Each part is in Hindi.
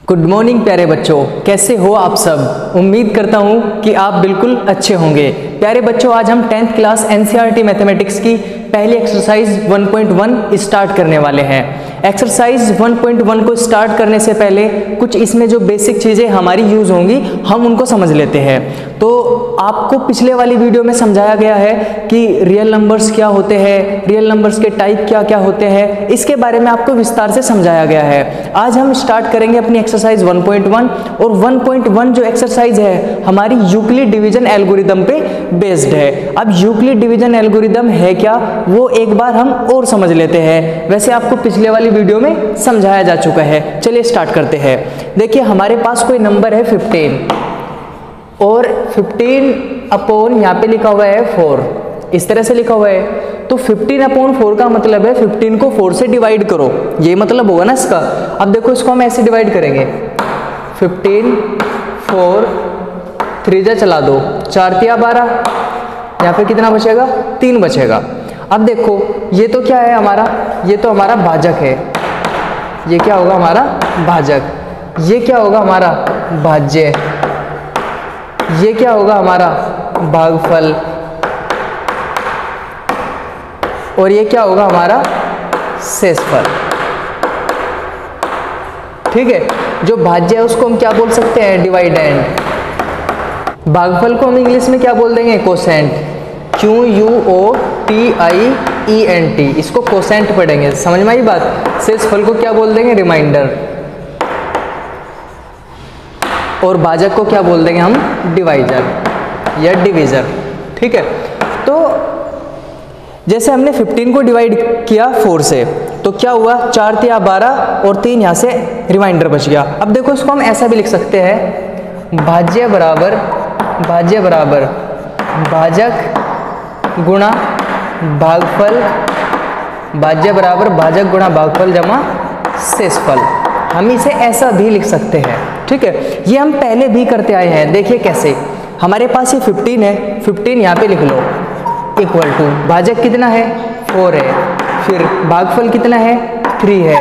गुड मॉर्निंग प्यारे बच्चों, कैसे हो आप सब। उम्मीद करता हूँ कि आप बिल्कुल अच्छे होंगे। प्यारे बच्चों, आज हम 10th क्लास एनसीईआरटी मैथमेटिक्स की पहली एक्सरसाइज 1.1 स्टार्ट करने वाले हैं। एक्सरसाइज 1.1 को स्टार्ट करने से पहले कुछ इसमें जो बेसिक चीज़ें हमारी यूज़ होंगी हम उनको समझ लेते हैं। तो आपको पिछले वाली वीडियो में समझाया गया है कि रियल नंबर्स क्या होते हैं, रियल नंबर्स के टाइप क्या क्या होते हैं, इसके बारे में आपको विस्तार से समझाया गया है। आज हम स्टार्ट करेंगे अपनी एक्सरसाइज 1.1 और 1.1 जो एक्सरसाइज है हमारी यूक्लिड डिवीजन एल्गोरिदम पे बेस्ड है। अब यूक्लिड डिवीजन एल्गोरिदम है क्या, वो एक बार हम और समझ लेते हैं। वैसे आपको पिछले वाली वीडियो में समझाया जा चुका है। चलिए स्टार्ट करते हैं। देखिए, हमारे पास कोई नंबर है 15 और 15 अपॉन यहाँ पे लिखा हुआ है 4, इस तरह से लिखा हुआ है। तो 15 अपॉन 4 का मतलब है 15 को 4 से डिवाइड करो, ये मतलब होगा ना इसका। अब देखो, इसको हम ऐसे डिवाइड करेंगे, 15 4 3 जा चला दो, 4 तिया 12, यहाँ पे कितना बचेगा, 3 बचेगा। अब देखो, ये तो क्या है हमारा, ये तो हमारा भाजक है। ये क्या होगा हमारा भाजक, ये क्या होगा हमारा भाज्य, ये क्या होगा हमारा भागफल, और ये क्या होगा हमारा शेषफल। ठीक है, जो भाज्य है उसको हम क्या बोल सकते हैं, डिवाइडेंड। भागफल को हम इंग्लिश में क्या बोल देंगे, कोसेंट, QUOTIENT, इसको कोसेंट पढ़ेंगे, समझ में आई बात। शेषफल को क्या बोल देंगे, रिमाइंडर, और भाजक को क्या बोल देंगे हम, डिवाइजर या डिवीजर। ठीक है, तो जैसे हमने 15 को डिवाइड किया 4 से, तो क्या हुआ, 4 तिया 12 और 3 यहाँ से रिमाइंडर बच गया। अब देखो, इसको हम ऐसा भी लिख सकते हैं, भाज्य बराबर भाजक गुणा भागफल, भाज्य बराबर भाजक गुणा भागफल जमा शेषफल। हम इसे ऐसा भी लिख सकते हैं। ठीक है, ये हम पहले भी करते आए हैं। देखिए कैसे, हमारे पास ये 15 है, 15 यहाँ पे लिख लो, इक्वल टू भाजक कितना है, 4 है, फिर भागफल कितना है, 3 है,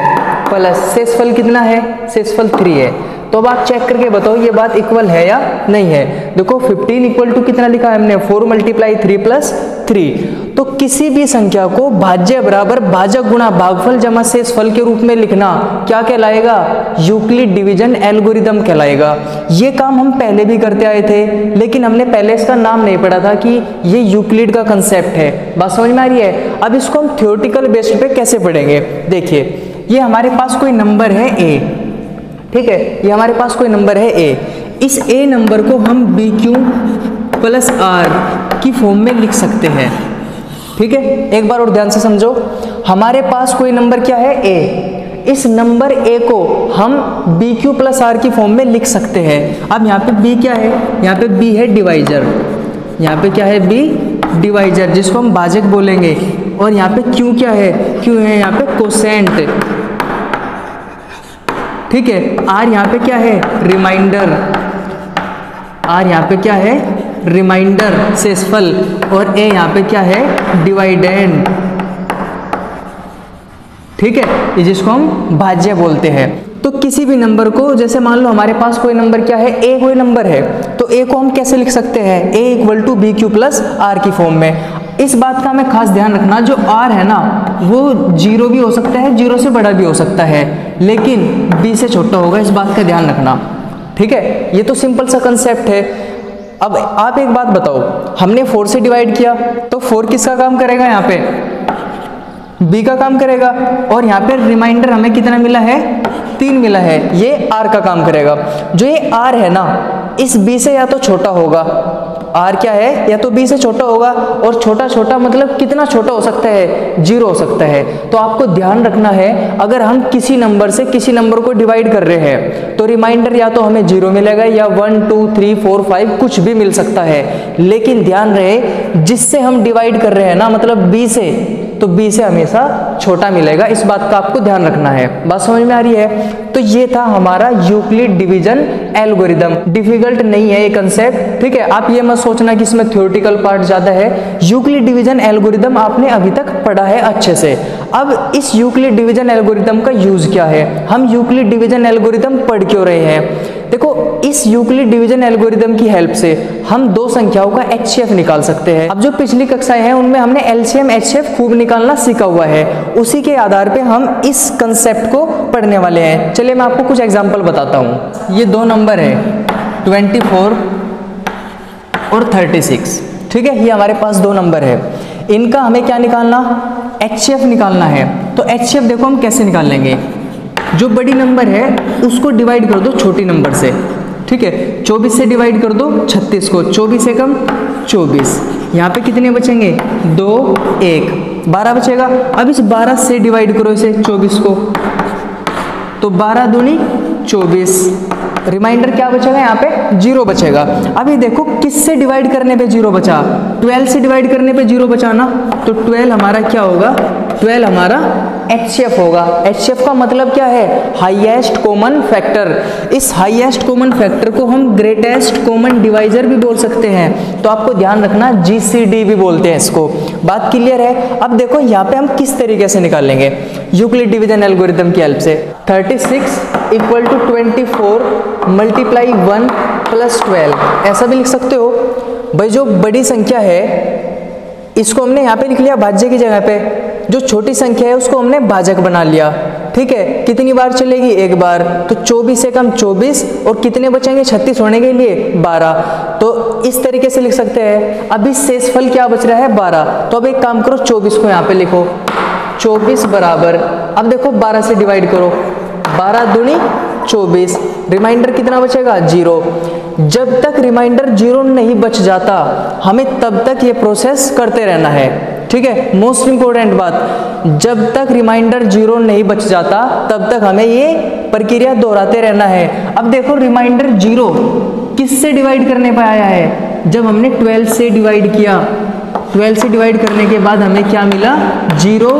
प्लस शेषफल कितना है, शेषफल 3 है। तो अब आप चेक करके बताओ ये बात इक्वल है या नहीं है। देखो, 15 इक्वल टू कितना लिखा है हमने, 4 × 3 + 3। तो किसी भी संख्या को भाज्य बराबर भाजक गुणा भागफल जमा शेषफल के रूप में लिखना क्या कहलाएगा, यूक्लिड डिवीजन एल्गोरिदम कहलाएगा। ये काम हम पहले भी करते आए थे, लेकिन हमने पहले इसका नाम नहीं पढ़ा था कि ये यूक्लिड का कंसेप्ट है। बात समझ में आ रही है। अब इसको हम थ्योरेटिकल बेस्ड पे कैसे पढ़ेंगे। देखिए, ये हमारे पास कोई नंबर है a, ठीक है, ये हमारे पास कोई नंबर है a। इस a नंबर को हम BQ + R की फॉर्म में लिख सकते हैं। ठीक है, एक बार और ध्यान से समझो, हमारे पास कोई नंबर क्या है, a। इस नंबर a को हम BQ + R की फॉर्म में लिख सकते हैं। अब यहाँ पे b क्या है, यहाँ पे b है डिवाइजर, यहाँ पे क्या है, b डिवाइजर, जिसको हम भाजक बोलेंगे। और यहाँ पे q क्या है, q है यहाँ पे कोसेंट। ठीक है, r यहाँ पे क्या है, रिमाइंडर, r यहाँ पे क्या है, रिमाइंडर शेषफल, और a यहाँ पे क्या है, डिवाइडेंड। ठीक है, ये जिसको हम भाज्य बोलते हैं। तो किसी भी नंबर को, जैसे मान लो हमारे पास कोई नंबर क्या है, a कोई नंबर है, तो a को हम कैसे लिख सकते हैं, a = BQ + R की फॉर्म में। इस बात का हमें खास ध्यान रखना, जो r है ना वो 0 भी हो सकता है, 0 से बड़ा भी हो सकता है, लेकिन b से छोटा होगा, इस बात का ध्यान रखना। ठीक है, ये तो सिंपल सा कंसेप्ट है। अब आप एक बात बताओ, हमने 4 से डिवाइड किया, तो 4 किसका काम करेगा, यहाँ पे b का काम करेगा, और यहाँ पे रिमाइंडर हमें कितना मिला है, 3 मिला है, ये r का काम करेगा। जो ये r है ना, इस b से या तो छोटा होगा, r क्या है, या तो b से छोटा होगा, और छोटा छोटा मतलब कितना छोटा हो सकता है, 0 हो सकता है। तो आपको ध्यान रखना है, अगर हम किसी नंबर से किसी नंबर को डिवाइड कर रहे हैं तो रिमाइंडर या तो हमें 0 मिलेगा, या 1 2 3 4 5 कुछ भी मिल सकता है। लेकिन ध्यान रहे, जिससे हम डिवाइड कर रहे हैं ना, मतलब b से, तो b से हमेशा छोटा मिलेगा, इस बात का आपको ध्यान रखना है। बात समझ में आ रही है। तो ये था हमारा यूक्लिड डिवीजन एल्गोरिदम। डिफिकल्ट नहीं है ये कंसेप्ट, ठीक है। आप ये मत सोचना कि इसमें थ्योरेटिकल पार्ट ज्यादा है। यूक्लिड डिवीजन एल्गोरिदम आपने अभी तक पढ़ा है अच्छे से। अब इस यूक्लिड डिवीजन एल्गोरिथम का यूज क्या है, हम यूक्लिड डिवीजन एल्गोरिथम पढ़ क्यों रहे हैं? देखो, इस यूक्लिड डिवीजन एल्गोरिथम की हेल्प से हम दो संख्याओं का HCF निकाल सकते हैं। अब जो पिछली कक्षाएं हैं उनमें हमने LCM HCF खूब निकालना सीखा हुआ है, उसी के आधार पे हम इस कंसेप्ट को पढ़ने वाले हैं। चलिए मैं आपको कुछ एग्जांपल बताता हूँ। ये दो नंबर है 24 और 36, ठीक है, ये हमारे पास दो नंबर है, इनका हमें क्या निकालना, HCF निकालना है। तो HCF देखो हम कैसे निकाल लेंगे, जो बड़ी नंबर है उसको डिवाइड कर दो छोटी नंबर से, ठीक है, 24 से डिवाइड कर दो 36 को, 24 से कम 24, यहाँ पे कितने बचेंगे 2 1 12 बचेगा। अब इस 12 से डिवाइड करो इसे 24 को, तो 12 दूनी 24, रिमाइंडर क्या बचेगा यहाँ पे 0 बचेगा। अभी देखो किससे डिवाइड करने पे 0 बचा, 12 से डिवाइड करने पे 0 बचा ना, तो 12 हमारा क्या होगा, 12 हमारा HCF होगा। HCF का मतलब क्या है, हाईएस्ट कॉमन फैक्टर। इस हाईएस्ट कॉमन फैक्टर को हम ग्रेटेस्ट कॉमन डिवाइजर भी बोल सकते हैं, तो आपको ध्यान रखना GCD भी बोलते हैं इसको। बात क्लियर है? अब देखो यहाँ पे हम किस तरीके से निकाल लेंगे यूक्लिड डिवीजन एल्गोरिथम की हेल्प से। 36 इक्वल टू 24 मल्टीप्लाई 1 प्लस 12, ऐसा भी लिख सकते हो। भाई जो बड़ी संख्या है इसको हमने यहाँ पे लिख लिया भाज्य की जगह पे, जो छोटी संख्या है उसको हमने भाजक बना लिया, ठीक है। कितनी बार चलेगी, एक बार, तो 24 से कम 24 और कितने बचेंगे 36 होने के लिए 12, तो इस तरीके से लिख सकते हैं। अभी शेषफल क्या बच रहा है 12, तो अब एक काम करो 24 को यहाँ पे लिखो, 24 बराबर, अब देखो 12 से डिवाइड करो, 12 दूनी 24, रिमाइंडर कितना बचेगा 0। जब तक रिमाइंडर 0 नहीं बच जाता हमें तब तक ये प्रोसेस करते रहना है, ठीक है। मोस्ट इंपॉर्टेंट बात, जब तक रिमाइंडर 0 नहीं बच जाता तब तक हमें ये प्रक्रिया दोहराते रहना है। अब देखो रिमाइंडर 0 किससे डिवाइड करने पर आया है, जब हमने 12 से डिवाइड किया, 12 से डिवाइड करने के बाद हमें क्या मिला 0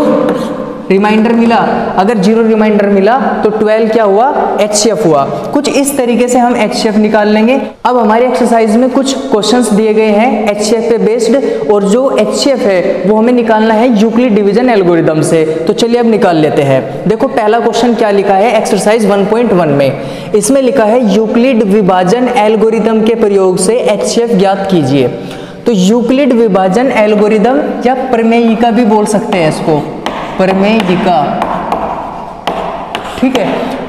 रिमाइंडर मिला। अगर 0 रिमाइंडर मिला तो 12 क्या हुआ HCF हुआ। कुछ इस तरीके से हम HCF निकाल लेंगे। अब हमारी एक्सरसाइज में कुछ क्वेश्चंस दिए गए हैं HCF पे बेस्ड, और जो HCF है वो हमें निकालना है यूक्लिड डिवीजन एल्गोरिथम से। तो चलिए अब निकाल लेते हैं। देखो पहला क्वेश्चन क्या लिखा है एक्सरसाइज 1.1 में, इसमें लिखा है यूक्लिड विभाजन एल्गोरिथम के प्रयोग से HCF ज्ञात कीजिए। तो यूक्लिड विभाजन एल्गोरिथम या प्रमेयिका भी बोल सकते हैं इसको, प्रमेयिका, ठीक है।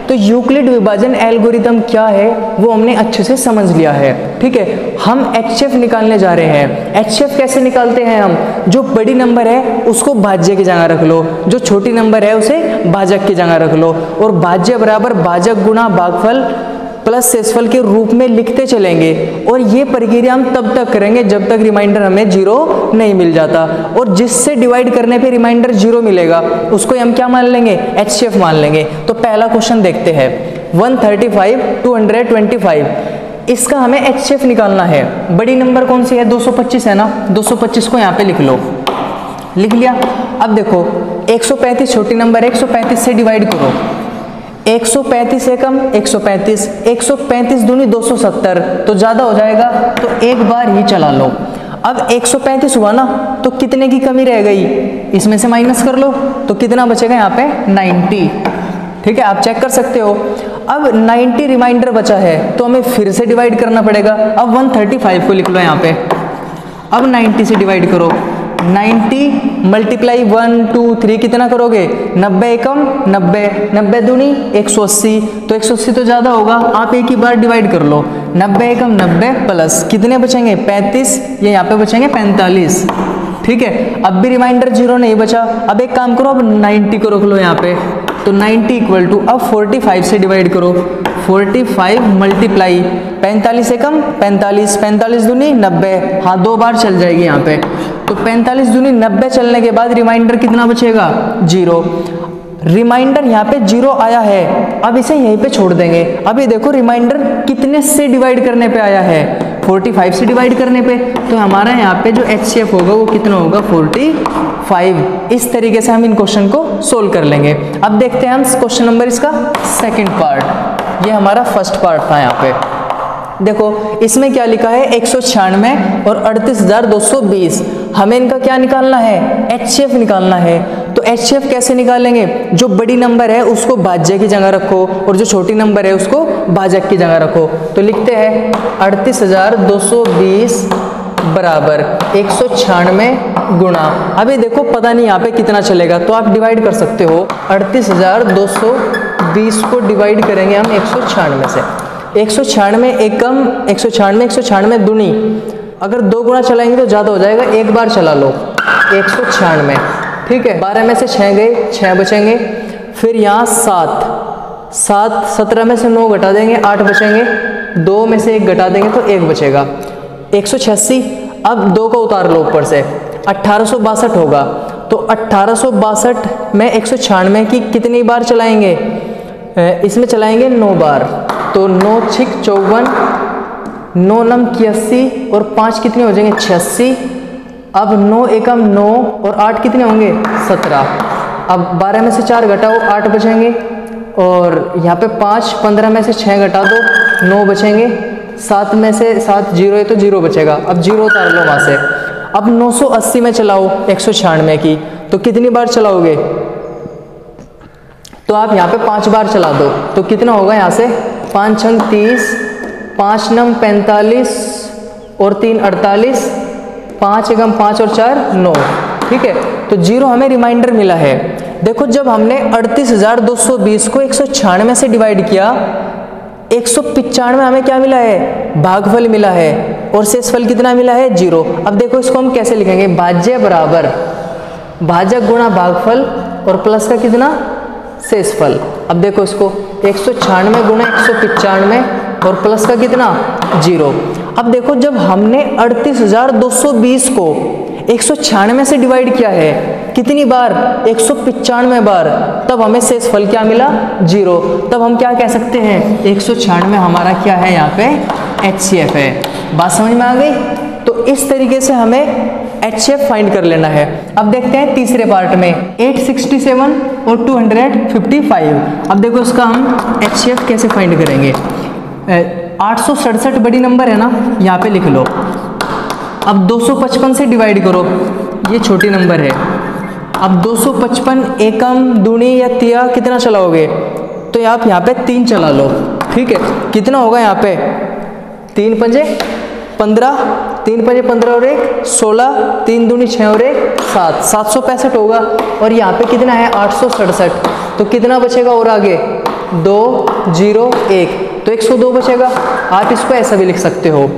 तो यूक्लिड विभाजन एल्गोरिथम क्या है वो हमने अच्छे से समझ लिया है, ठीक है। हम HCF निकालने जा रहे हैं। HCF कैसे निकालते हैं हम, जो बड़ी नंबर है उसको भाज्य की जगह रख लो, जो छोटी नंबर है उसे भाजक की जगह रख लो, और भाज्य बराबर भाजक गुणा भागफल प्लस शेषफल के रूप में लिखते चलेंगे। और ये प्रक्रिया हम तब तक करेंगे जब तक रिमाइंडर हमें 0 नहीं मिल जाता, और जिससे डिवाइड करने पे रिमाइंडर 0 मिलेगा उसको हम क्या मान लेंगे HCF मान लेंगे। तो पहला क्वेश्चन देखते हैं 135 225, इसका हमें HCF निकालना है। बड़ी नंबर कौन सी है 225 है ना, 225 को यहाँ पे लिख लो, लिख लिया। अब देखो 135 छोटी नंबर है, 135 से डिवाइड करो, 135 से कम 135, 135 दूनी 270, तो ज्यादा हो जाएगा, तो एक बार ही चला लो। अब 135 हुआ ना, तो कितने की कमी रह गई, इसमें से माइनस कर लो, तो कितना बचेगा यहाँ पे 90, ठीक है, आप चेक कर सकते हो। अब 90 रिमाइंडर बचा है तो हमें फिर से डिवाइड करना पड़ेगा। अब 135 को लिख लो यहाँ पे, अब 90 से डिवाइड करो, 90 मल्टीप्लाई 1 2 3 कितना करोगे 90 एकम 90, 90 दूनी 180, तो 180 तो ज़्यादा होगा, आप एक ही बार डिवाइड कर लो, 90 एकम 90 प्लस कितने बचेंगे 35, ये यहाँ पे बचेंगे 45, ठीक है। अब भी रिमाइंडर 0 नहीं बचा, अब एक काम करो, अब 90 को रख लो यहाँ पे, तो 90 इक्वल टू अब 45 से डिवाइड करो, 45 मल्टीप्लाई 45 से कम 45, 45 दूनी 90, हाँ 2 बार चल जाएगी यहाँ पे, तो 45 दूनी 90 चलने के बाद रिमाइंडर कितना बचेगा 0। रिमाइंडर यहाँ पे 0 आया है, अब इसे यहीं पे छोड़ देंगे। अभी देखो रिमाइंडर कितने से डिवाइड करने पे आया है 45 से डिवाइड करने पे, तो हमारा यहाँ पे जो HCF होगा वो कितना होगा 45। इस तरीके से हम इन क्वेश्चन को सोल्व कर लेंगे। अब देखते हैं हम क्वेश्चन नंबर इसका सेकंड पार्ट, ये हमारा फर्स्ट पार्ट था। यहाँ पे देखो इसमें क्या लिखा है 196 और 38,220, हमें इनका क्या निकालना है HCF निकालना है। तो HCF कैसे निकालेंगे? जो बड़ी नंबर है उसको भाज्य की जगह रखो और जो छोटी नंबर है उसको भाजक की जगह रखो। तो लिखते हैं 38,220 बराबर 196 गुणा, अभी देखो पता नहीं यहाँ पे कितना चलेगा, तो आप डिवाइड कर सकते हो। 38,220 को डिवाइड करेंगे हम 196 से। 196 एकम 196 दूनी, अगर 2 गुना चलाएंगे तो ज़्यादा हो जाएगा, एक बार चला लो 196, ठीक है। 12 में से 6 गए, 6 बचेंगे। फिर यहाँ 7 17 में से 9 घटा देंगे, 8 बचेंगे। 2 में से 1 घटा देंगे तो 1 बचेगा, 186। अब 2 को उतार लो ऊपर से, 1862 होगा। तो 1862 में 196 की कितनी बार चलाएंगे? इसमें चलाएंगे 9 बार। तो 9 6 54, 9 9 81 और 5 कितने हो जाएंगे? 86। अब 9 एकम 9 और 8 कितने होंगे? 17। अब 12 में से 4 घटाओ, 8 बचेंगे। और यहाँ पे 5, 15 में से 6 घटा दो, 9 बचेंगे। 7 में से 7 जीरो है तो 0 बचेगा, अब 0 उतार लो वहाँ से। अब 980 में चलाओ 196 की, तो कितनी बार चलाओगे? तो आप यहाँ पे 5 बार चला दो, तो कितना होगा यहाँ से? 5 छंग 30, 5 नम 45 और 3 48, 5 एकम 5 और 4 9, ठीक है। तो 0 हमें रिमाइंडर मिला है। देखो जब हमने 38,220 को 196 से डिवाइड किया, 195 हमें क्या मिला है? भागफल मिला है। और शेषफल कितना मिला है? 0। अब देखो इसको हम कैसे लिखेंगे? भाज्य बराबर भाजक गुणा भागफल और प्लस का कितना? शेषफल। अब देखो इसको 196 गुणा 195 और प्लस का कितना? 0। अब देखो जब हमने 38,220 को 196 से डिवाइड किया है, कितनी बार? 195 बार, तब हमें शेषफल क्या मिला? 0। तब हम क्या कह सकते हैं? 196 हमारा क्या है? यहाँ पे HCF है। बात समझ में आ गई? तो इस तरीके से हमें HCF फाइंड कर लेना है। अब देखते हैं तीसरे पार्ट में 867 और 255। अब देखो इसका हम HCF कैसे फाइंड करेंगे। 867 बड़ी नंबर है ना, यहाँ पे लिख लो। अब 255 से डिवाइड करो, ये छोटी नंबर है। अब 255 एकम दूनी या तिया कितना चलाओगे? तो आप यहाँ पे 3 चला लो, ठीक है। कितना होगा यहाँ पे? 3 पंजे 15, 3 पंजे 15 और 1 16, 3 दूनी 6 और 1 7, 765 होगा। और यहाँ पे कितना है? 867। तो कितना बचेगा और आगे? 2 0 1, तो 102 बचेगा। आप इसको ऐसा भी लिख सकते हो,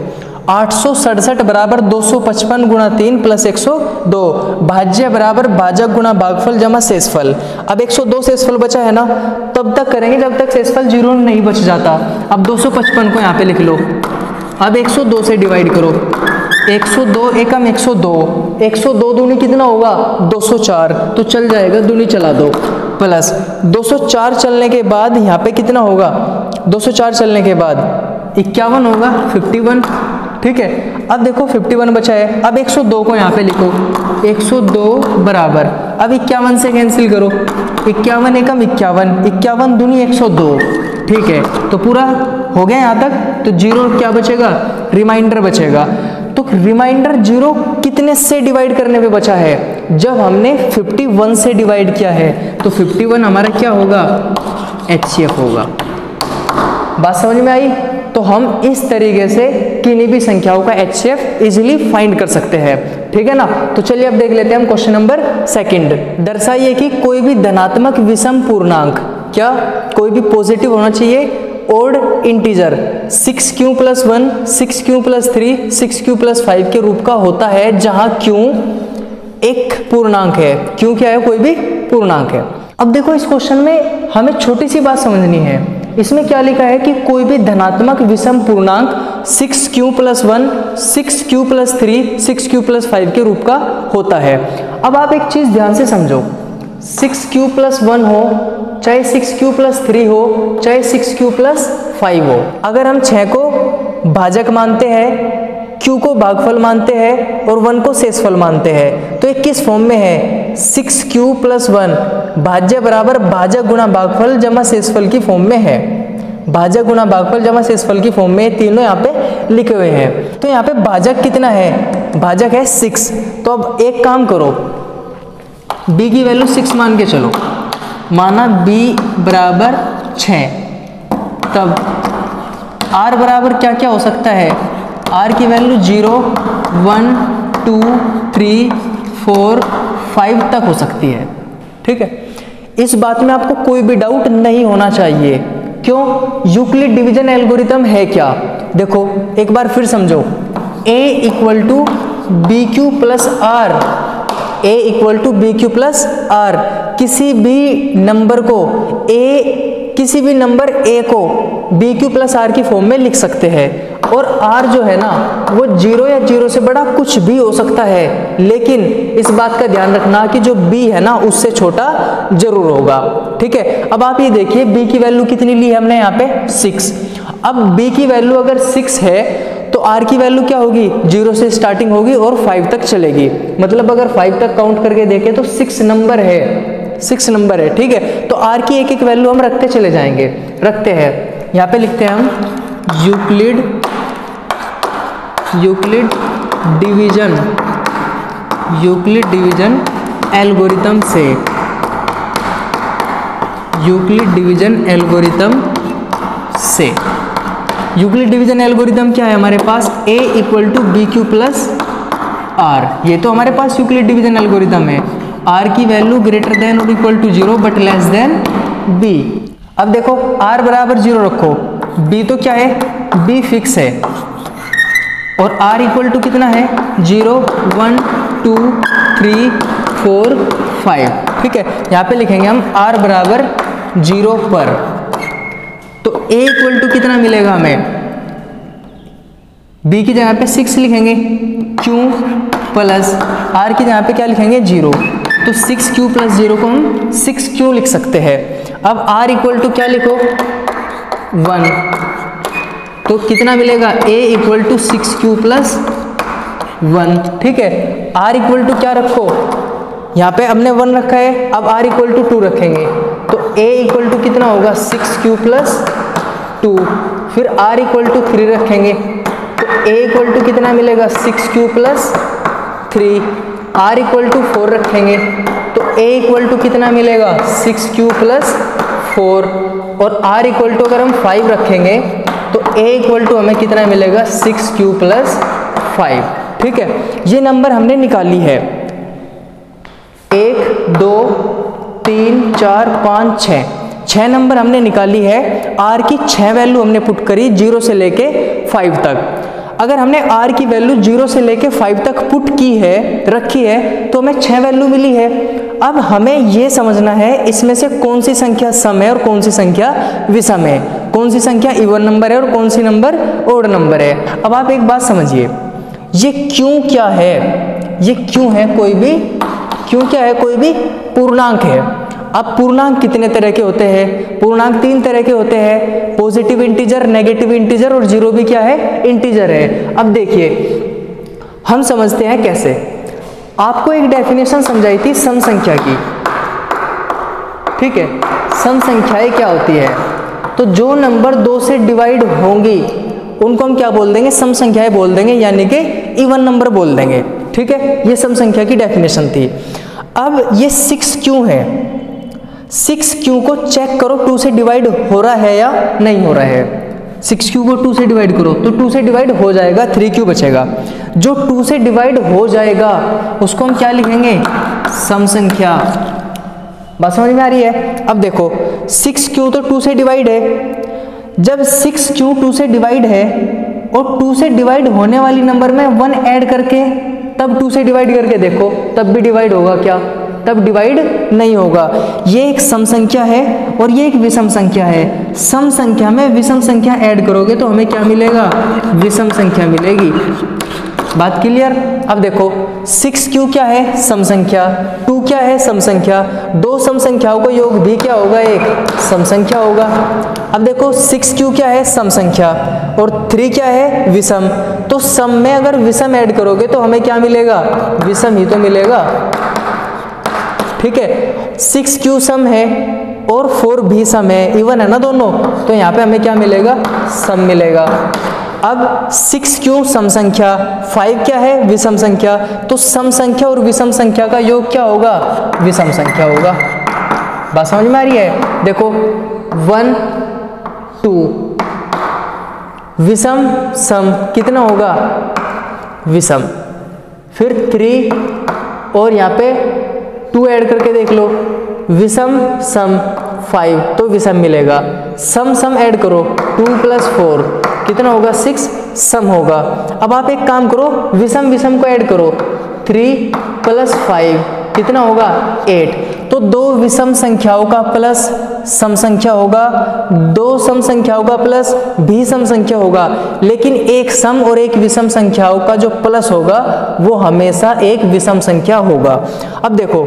867 बराबर 255 गुणा 3 प्लस 102, भाज्य बराबर भाजक गुणा भागफल जमा शेषफल। अब 102 शेषफल बचा है ना, तब तक करेंगे जब तक शेषफल 0 नहीं बच जाता। अब 255 को यहाँ पे लिख लो। अब 102 से डिवाइड करो, 102 एकम 102, 102 दूनी कितना होगा? 204, तो चल जाएगा, दूनी चला दो। प्लस 204 चलने के बाद यहाँ पे कितना होगा? 204 चलने के बाद 51 होगा, 51, ठीक है। अब देखो 51 बचा है। अब 102 को यहाँ पे लिखो, 102 बराबर, अब 51 से कैंसिल करो, 51 एकम 51, 51 दूनी 102, ठीक है। तो पूरा हो गया यहाँ तक। तो 0 क्या बचेगा? रिमाइंडर बचेगा। तो रिमाइंडर 0 कितने से डिवाइड करने पे बचा है? जब हमने 51 से डिवाइड किया है, तो 51 हमारा क्या होगा? HCF होगा। बात समझ में आई? तो हम इस तरीके से किन्हीं भी संख्याओं का HCF इजीली फाइंड कर सकते हैं, ठीक है ना। तो चलिए अब देख लेते हैं हम क्वेश्चन नंबर 2। दर्शाइए कि कोई भी धनात्मक विषम पूर्णांक, क्या कोई भी पॉजिटिव होना चाहिए, odd integer 6q + 1, 6q + 3, 6q + 5 के रूप का होता है, जहां q एक पूर्णांक है। q क्या है? कोई भी पूर्णांक है। अब देखो इस क्वेश्चन में हमें छोटी सी बात समझनी है। इसमें क्या लिखा है कि कोई भी धनात्मक विषम पूर्णांक 6q + 1, 6q + 3, 6q + 5 के रूप का होता है। अब आप एक चीज ध्यान से समझो, 6q + 1 हो, चाहे 6q + 3 हो, चाहे 6q + 5 हो, अगर हम 6 को भाजक मानते हैं, q को भागफल मानते हैं और 1 को शेषफल मानते हैं, तो ये किस फॉर्म में है? 6q + 1 भाज्य बराबर भाजक गुणा भागफल जमा शेषफल की फॉर्म में है। भाजक गुणा भागफल जमा शेषफल की फॉर्म में तीनों यहाँ पे लिखे हुए हैं। तो यहाँ पे भाजक कितना है? भाजक है 6। तो अब एक काम करो, b की वैल्यू 6 मान के चलो, माना b बराबर 6, तब r बराबर क्या क्या हो सकता है, r की वैल्यू 0, 1, 2, 3, 4, 5 तक हो सकती है। ठीक है, इस बात में आपको कोई भी डाउट नहीं होना चाहिए। क्यों? यूक्लिड डिवीजन एल्गोरिथम है क्या? देखो एक बार फिर समझो, a equal to B Q plus R, a equal to B Q plus R, किसी भी नंबर को किसी भी नंबर a को बी क्यू प्लस आर की फॉर्म में लिख सकते हैं, और r जो है ना वो 0 या 0 से बड़ा कुछ भी हो सकता है, लेकिन इस बात का ध्यान रखना कि जो b है ना उससे छोटा जरूर होगा। ठीक है, अब आप ये देखिए b की वैल्यू कितनी ली है हमने यहाँ पे 6। अब b की वैल्यू अगर 6 है तो r की वैल्यू क्या होगी, 0 से स्टार्टिंग होगी और 5 तक चलेगी। मतलब अगर 5 तक काउंट करके देखें तो 6 नंबर है, 6 नंबर है। ठीक है, तो r की एक एक वैल्यू हम रखते चले जाएंगे, रखते हैं। यहाँ पे लिखते हैं हम यूक्लिड डिवीजन एल्गोरिथम से, यूक्लिड डिवीजन एल्गोरिथम क्या है हमारे पास, a equal to B Q plus R, ये तो हमारे पास यूक्लिड डिवीजन एल्गोरिथम है। r की वैल्यू ग्रेटर देन और equal to 0 but less than b। अब देखो r बराबर 0 रखो, b तो क्या है, b फिक्स है, और r इक्वल टू कितना है, 0, 1, 2, 3, 4, 5। ठीक है, यहाँ पे लिखेंगे हम r बराबर 0 पर, तो a इक्वल टू कितना मिलेगा हमें, b की जगह पे 6 लिखेंगे, q प्लस r की जगह पे क्या लिखेंगे 0, तो 6q प्लस 0 को हम 6q लिख सकते हैं। अब r इक्वल टू क्या लिखो 1, तो कितना मिलेगा, a equal to 6q plus 1। ठीक है, r इक्वल टू क्या रखो, यहाँ पे हमने 1 रखा है, अब r इक्वल टू 2 रखेंगे, तो a इक्वल टू कितना होगा 6q प्लस 2, फिर r इक्वल टू 3 रखेंगे, तो a इक्वल टू कितना मिलेगा 6q plus 3, r equal to 4 रखेंगे, तो a इक्वल टू कितना मिलेगा 6q प्लस 4, और r इक्वल टू अगर हम 5 रखेंगे तो a इक्वल टू हमें कितना मिलेगा 6q प्लस 5। ठीक है, ये नंबर हमने निकाली है 1, 2, 3, 4, 5, 6 नंबर हमने निकाली है। r की 6 वैल्यू हमने पुट करी 0 से लेके 5 तक। अगर हमने r की वैल्यू 0 से लेके 5 तक पुट की है, रखी है, तो हमें 6 वैल्यू मिली है। अब हमें ये समझना है इसमें से कौन सी संख्या सम है और कौन सी संख्या विषम है, कौन सी संख्या इवन नंबर है और कौन सी नंबर ओड नंबर है। अब आप एक बात समझिए, ये क्यों क्या है, ये क्यों है, कोई भी पूर्णांक है। अब पूर्णांक कितने तरह के होते हैं, पूर्णांक 3 तरह के होते हैं, पॉजिटिव इंटीजर, नेगेटिव इंटीजर और जीरो भी क्या है, इंटीजर है। अब देखिए हम समझते हैं कैसे। आपको एक डेफिनेशन समझाई थी सम संख्या की, ठीक है, सम संख्याएं क्या होती है, तो जो नंबर 2 से डिवाइड होंगी उनको हम क्या बोल देंगे, सम संख्याएं बोल देंगे, यानी कि इवन नंबर बोल देंगे। ठीक है, ये सम संख्या की डेफिनेशन थी। अब ये 6 क्यों है, 6 क्यू को चेक करो 2 से डिवाइड हो रहा है या नहीं हो रहा है। 6 क्यू को 2 से डिवाइड करो तो 2 से डिवाइड हो जाएगा, 3 क्यू बचेगा। जो 2 से डिवाइड हो जाएगा उसको हम क्या लिखेंगे, सम संख्या। बात समझ में आ रही है। अब देखो 6 क्यू तो 2 से डिवाइड है, जब 6 क्यू 2 से डिवाइड है और 2 से डिवाइड होने वाली नंबर में 1 ऐड करके तब 2 से डिवाइड करके देखो, तब भी डिवाइड होगा क्या, तब डिवाइड नहीं होगा। ये एक सम संख्या है और ये एक विषम संख्या है। सम संख्या में विषम संख्या ऐड करोगे तो हमें क्या मिलेगा, विषम संख्या मिलेगी। बात क्लियर। अब देखो 6 क्यू क्या है, सम संख्या, 2 क्या है, सम संख्या, 2 सम संख्याओं का योग भी क्या होगा, एक सम संख्या होगा। अब देखो 6 क्यू क्या है, सम संख्या, और 3 क्या है, विषम। तो सम में अगर विषम ऐड करोगे तो हमें क्या मिलेगा, विषम ही तो मिलेगा। ठीक है, 6 क्यू सम है और 4 भी सम है, इवन है ना दोनों, तो यहाँ पे हमें क्या मिलेगा, सम मिलेगा। अब 6 क्यों सम संख्या, 5 क्या है विषम संख्या, तो सम संख्या और विषम संख्या का योग क्या होगा, विषम संख्या होगा। बात समझ में आ रही है? देखो 1 2 विषम सम कितना होगा, विषम, फिर 3 और यहाँ पे 2 ऐड करके देख लो, विषम सम 5 तो विषम मिलेगा, सम सम ऐड करो 2 + 4 कितना होगा 6 सम होगा। अब आप एक काम करो, विषम विषम को ऐड करो, 3 + 5 कितना होगा 8, तो 2 विषम संख्याओं का प्लस सम संख्या होगा, 2 सम संख्याओं का प्लस भी सम संख्या होगा, लेकिन एक सम और एक विषम संख्याओं का जो प्लस होगा वो हमेशा एक विषम संख्या होगा। अब देखो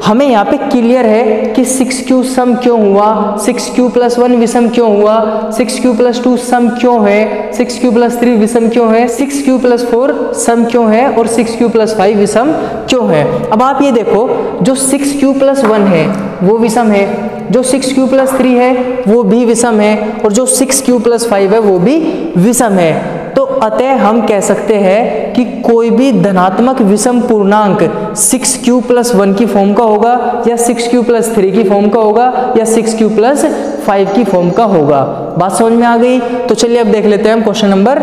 हमें यहाँ पे क्लियर है कि 6q सम क्यों हुआ, 6q + 1 विषम क्यों हुआ, 6q + 2 सम क्यों है, 6q + 3 विषम क्यों है, 6q + 4 सम क्यों है और 6q + 5 विषम क्यों है। अब आप ये देखो जो 6q + 1 है वो विषम है, जो 6q + 3 है वो भी विषम है और जो 6q + 5 है वो भी विषम है। तो अतः हम कह सकते हैं कि कोई भी धनात्मक विषम पूर्णांक 6q + 1 की फॉर्म का होगा या 6q + 3 की फॉर्म का होगा या 6q + 5 की फॉर्म का होगा। बात समझ में आ गई? तो चलिए अब देख लेते हैं हम क्वेश्चन नंबर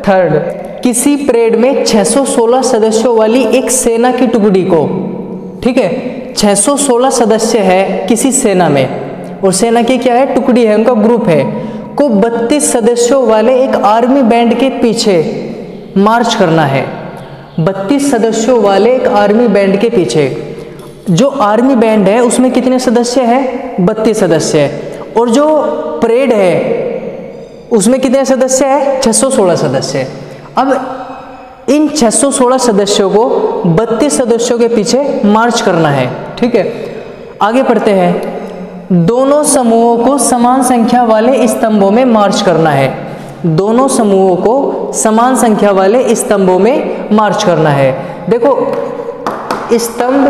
3। किसी परेड में 616 सदस्यों वाली एक सेना की टुकड़ी को, ठीक है 616 सदस्य है किसी सेना में और सेना की क्या है टुकड़ी है, उनका ग्रुप है, को 32 सदस्यों वाले एक आर्मी बैंड के पीछे मार्च करना है। 32 सदस्यों वाले एक आर्मी बैंड के पीछे, जो आर्मी बैंड है उसमें कितने सदस्य हैं 32 सदस्य है, और जो परेड है उसमें कितने सदस्य है 616 सदस्य। अब इन 616 सदस्यों को 32 सदस्यों के पीछे मार्च करना है, ठीक है। आगे पढ़ते हैं। दोनों समूहों को समान संख्या वाले स्तंभों में मार्च करना है। दोनों समूहों को समान संख्या वाले स्तंभों में मार्च करना है। देखो स्तंभ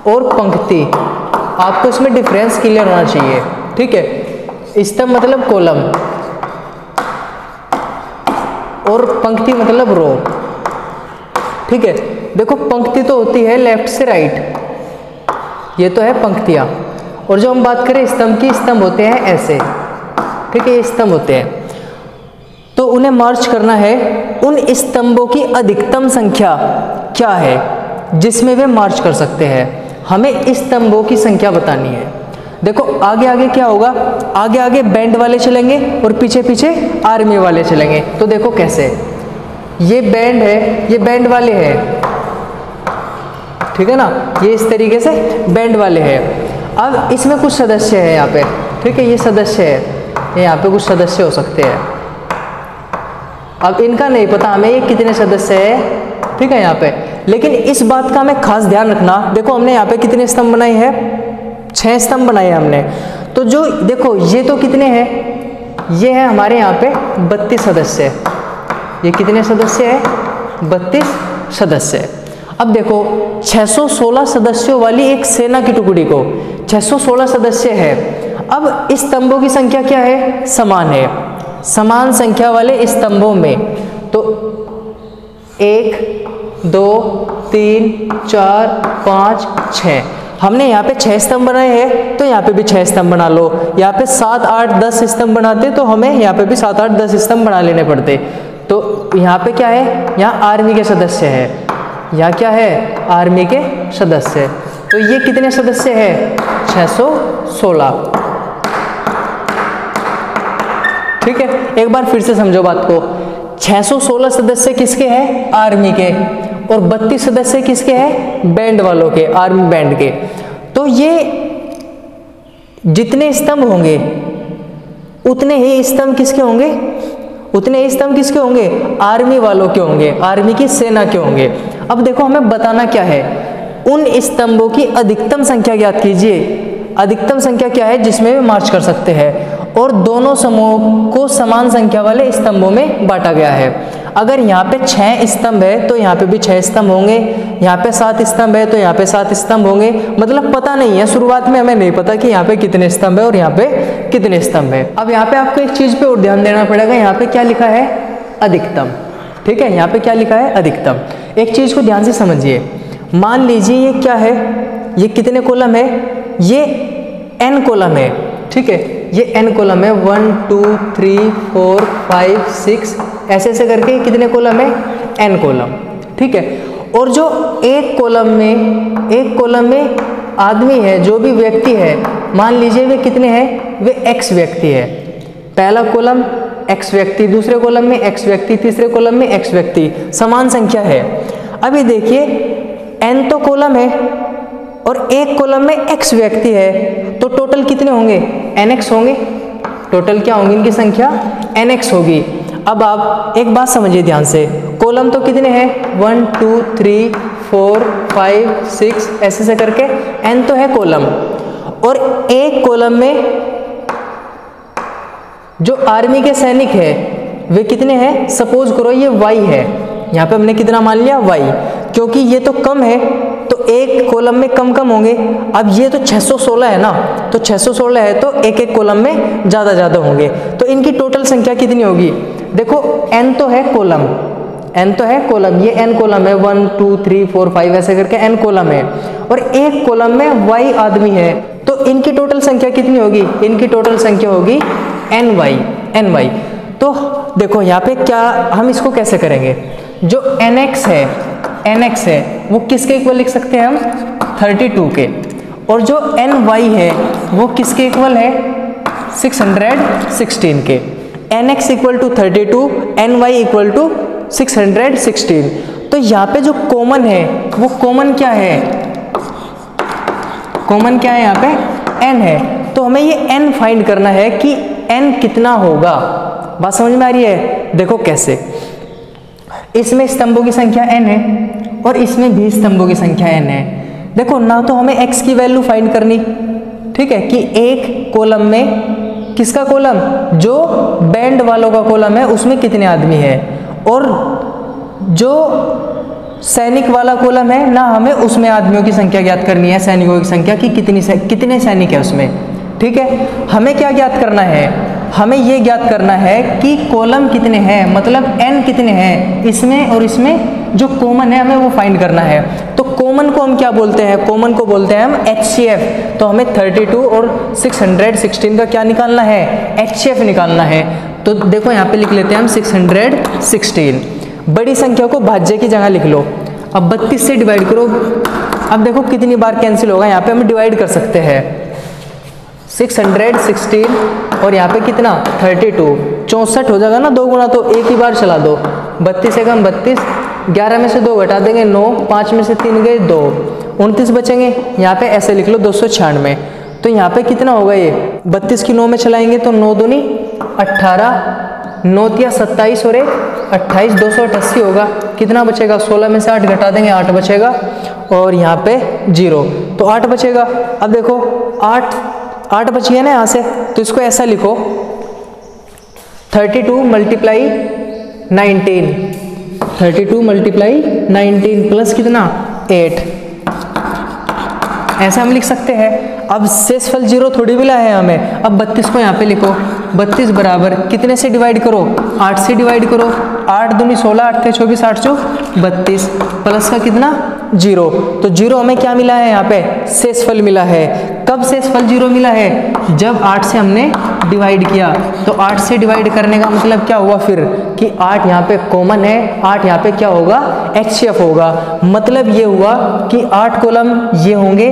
और पंक्ति, आपको इसमें डिफरेंस क्लियर होना चाहिए, ठीक है। स्तंभ मतलब कॉलम और पंक्ति मतलब रो, ठीक है। देखो पंक्ति तो होती है लेफ्ट से राइट, ये तो है पंक्तियां, और जो हम बात करें स्तंभ की, स्तंभ होते हैं ऐसे, ठीक है, ये स्तंभ होते हैं। तो उन्हें मार्च करना है, उन स्तंभों की अधिकतम संख्या क्या है जिसमें वे मार्च कर सकते हैं। हमें स्तंभों की संख्या बतानी है। देखो आगे आगे क्या होगा, आगे आगे बैंड वाले चलेंगे और पीछे पीछे आर्मी वाले चलेंगे। तो देखो कैसे, ये बैंड है, ये बैंड वाले हैं, ठीक है ना, ये इस तरीके से बैंड वाले हैं। अब इसमें कुछ सदस्य है यहाँ पे, ठीक है, ये सदस्य है, यहाँ पे कुछ सदस्य हो सकते हैं। अब इनका नहीं पता हमें ये कितने सदस्य है, ठीक है यहाँ पे, लेकिन इस बात का हमें खास ध्यान रखना। देखो हमने यहाँ पे कितने स्तंभ बनाए हैं, 6 स्तंभ बनाए हैं हमने। तो जो देखो ये तो कितने हैं, ये है हमारे यहाँ पे 32 सदस्य। ये कितने सदस्य है 32 सदस्य। अब देखो 616 सदस्यों वाली एक सेना की टुकड़ी को, 616 सदस्य है। अब इस स्तंभों की संख्या क्या है, समान है, समान संख्या वाले स्तंभों में। तो 1 2 3 4 5 6, हमने यहाँ पे 6 स्तंभ बनाए हैं, तो यहाँ पे भी 6 स्तंभ बना लो। यहाँ पे 7 8 10 स्तंभ बनाते तो हमें यहाँ पे भी 7 8 10 स्तंभ बना लेने पड़ते। तो यहाँ पे क्या है, यहाँ आर्मी के सदस्य है, यहाँ क्या है आर्मी के सदस्य। तो ये कितने सदस्य है 616, ठीक है। एक बार फिर से समझो बात को, 616 सदस्य किसके हैं आर्मी के, और 32 सदस्य किसके हैं बैंड वालों के, आर्मी बैंड के। तो ये जितने स्तंभ होंगे उतने ही स्तंभ किसके होंगे, उतने ही स्तंभ किसके होंगे आर्मी वालों के होंगे, आर्मी की सेना के होंगे। अब देखो हमें बताना क्या है, उन स्तंभों की अधिकतम संख्या ज्ञात कीजिए। अधिकतम संख्या क्या है जिसमें वे मार्च कर सकते हैं, और दोनों समूहों को समान संख्या वाले स्तंभों में बांटा गया है। अगर यहाँ पे 6 स्तंभ है तो यहाँ पे भी 6 स्तंभ होंगे, यहाँ पे 7 स्तंभ है तो यहाँ पे 7 स्तंभ होंगे। मतलब पता नहीं है, शुरुआत में हमें नहीं पता कि यहाँ पे कितने स्तंभ है और यहाँ पे कितने स्तंभ है। अब यहाँ पे आपको एक चीज पे और ध्यान देना पड़ेगा, यहाँ पे क्या लिखा है, अधिकतम। ठीक है, यहाँ पे क्या लिखा है, अधिकतम। एक चीज को ध्यान से समझिए, मान लीजिए ये क्या है, ये कितने कॉलम है, ये n कॉलम है। ठीक है, ये n कॉलम है, 1 2 3 4 5 6 ऐसे ऐसे करके कितने कॉलम है, n कॉलम। ठीक है, और जो एक कॉलम में आदमी है, जो भी व्यक्ति है, मान लीजिए वे कितने हैं, वे x व्यक्ति है। पहला कॉलम x व्यक्ति, दूसरे कॉलम में x व्यक्ति, तीसरे कॉलम में x व्यक्ति, समान संख्या है। अभी देखिए n तो कॉलम है और एक कॉलम में x व्यक्ति है, तो टोटल कितने होंगे, nx होंगे। टोटल क्या होंगी इनकी संख्या, nx होगी। अब आप एक बात समझिए ध्यान से, कॉलम तो कितने हैं, 1 2 3 4 5 6 ऐसे से करके n तो है कॉलम, और एक कॉलम में जो आर्मी के सैनिक है वे कितने हैं, सपोज करो ये y है, यहाँ पे हमने कितना मान लिया, y, क्योंकि ये तो कम है तो एक कॉलम में कम होंगे। अब ये तो 616 है ना, तो 616 है तो एक एक कॉलम में ज़्यादा होंगे, तो इनकी टोटल संख्या कितनी होगी। देखो n तो है कॉलम, ये n कॉलम है, 1 2 3 4 5 ऐसे करके n कॉलम है, और एक कॉलम में y आदमी है, तो इनकी टोटल संख्या कितनी होगी, इनकी टोटल संख्या होगी ny। तो देखो यहाँ पे क्या, हम इसको कैसे करेंगे, जो nx है वो किसके इक्वल लिख सकते हैं हम, 32 के, और जो ny है वो किसके इक्वल है, 616 के। nx equal to 32, ny equal to 616। तो यहाँ पे जो कॉमन है वो कॉमन क्या है, यहाँ पे n है, तो हमें ये n फाइंड करना है कि n कितना होगा। बात समझ में आ रही है। देखो कैसे, इसमें स्तंभों की संख्या n है और इसमें भी स्तंभों की संख्या n है। देखो ना, तो हमें x की वैल्यू फाइंड करनी, ठीक है, कि एक कॉलम में, किसका कॉलम, जो बैंड वालों का कॉलम है उसमें कितने आदमी है, और जो सैनिक वाला कॉलम है ना, हमें उसमें आदमियों की संख्या ज्ञात करनी है, सैनिकों की संख्या कि कितने सैनिक है उसमें। ठीक है, हमें क्या ज्ञात करना है, हमें ये ज्ञात करना है कि कॉलम कितने हैं, मतलब n कितने हैं इसमें और इसमें, जो कॉमन है हमें वो फाइंड करना है। तो कॉमन को हम क्या बोलते हैं, कॉमन को बोलते हैं हम HCF। तो हमें 32 और 616 का क्या निकालना है, HCF निकालना है। तो देखो यहाँ पे लिख लेते हैं हम 616। बड़ी संख्या को भाज्य की जगह लिख लो। अब 32 से डिवाइड करो, अब देखो कितनी बार कैंसिल होगा, यहाँ पे हम डिवाइड कर सकते हैं 616 और यहाँ पे कितना 32, 64 हो जाएगा ना, 2 गुना, तो एक ही बार चला दो। 32 से कम 32, 11 में से 2 घटा देंगे 9, 5 में से 3 गए 2, 29 बचेंगे। यहाँ पे ऐसे लिख लो 296। तो यहाँ पे कितना होगा, ये 32 की 9 में चलाएंगे तो 9 दूनी 18, 9 तिया 27 और 28, 288 होगा। कितना बचेगा, 16 में से 8 घटा देंगे 8 बचेगा, और यहाँ पे 0, तो 8 बचेगा। अब देखो 8 बची है ना यहाँ से, तो इसको ऐसा लिखो 32 मल्टीप्लाई 19 प्लस कितना 8, ऐसा हम लिख सकते हैं। अब शेषफल 0 थोड़ी मिला है हमें। अब 32 को यहाँ पे लिखो, 32 बराबर कितने से डिवाइड करो, 8 से डिवाइड करो, 8 दूनी 16, 8 के 24, 8 चौ 32, प्लस का कितना 0। तो 0 हमें क्या मिला है, यहाँ पे शेषफल मिला है। कब शेषफल 0 मिला है, जब 8 से हमने डिवाइड किया। तो 8 से डिवाइड करने का मतलब क्या हुआ फिर, कि 8 यहाँ पे कॉमन है, 8 यहाँ पे क्या होगा, HCF होगा। मतलब ये हुआ कि 8 कॉलम ये होंगे,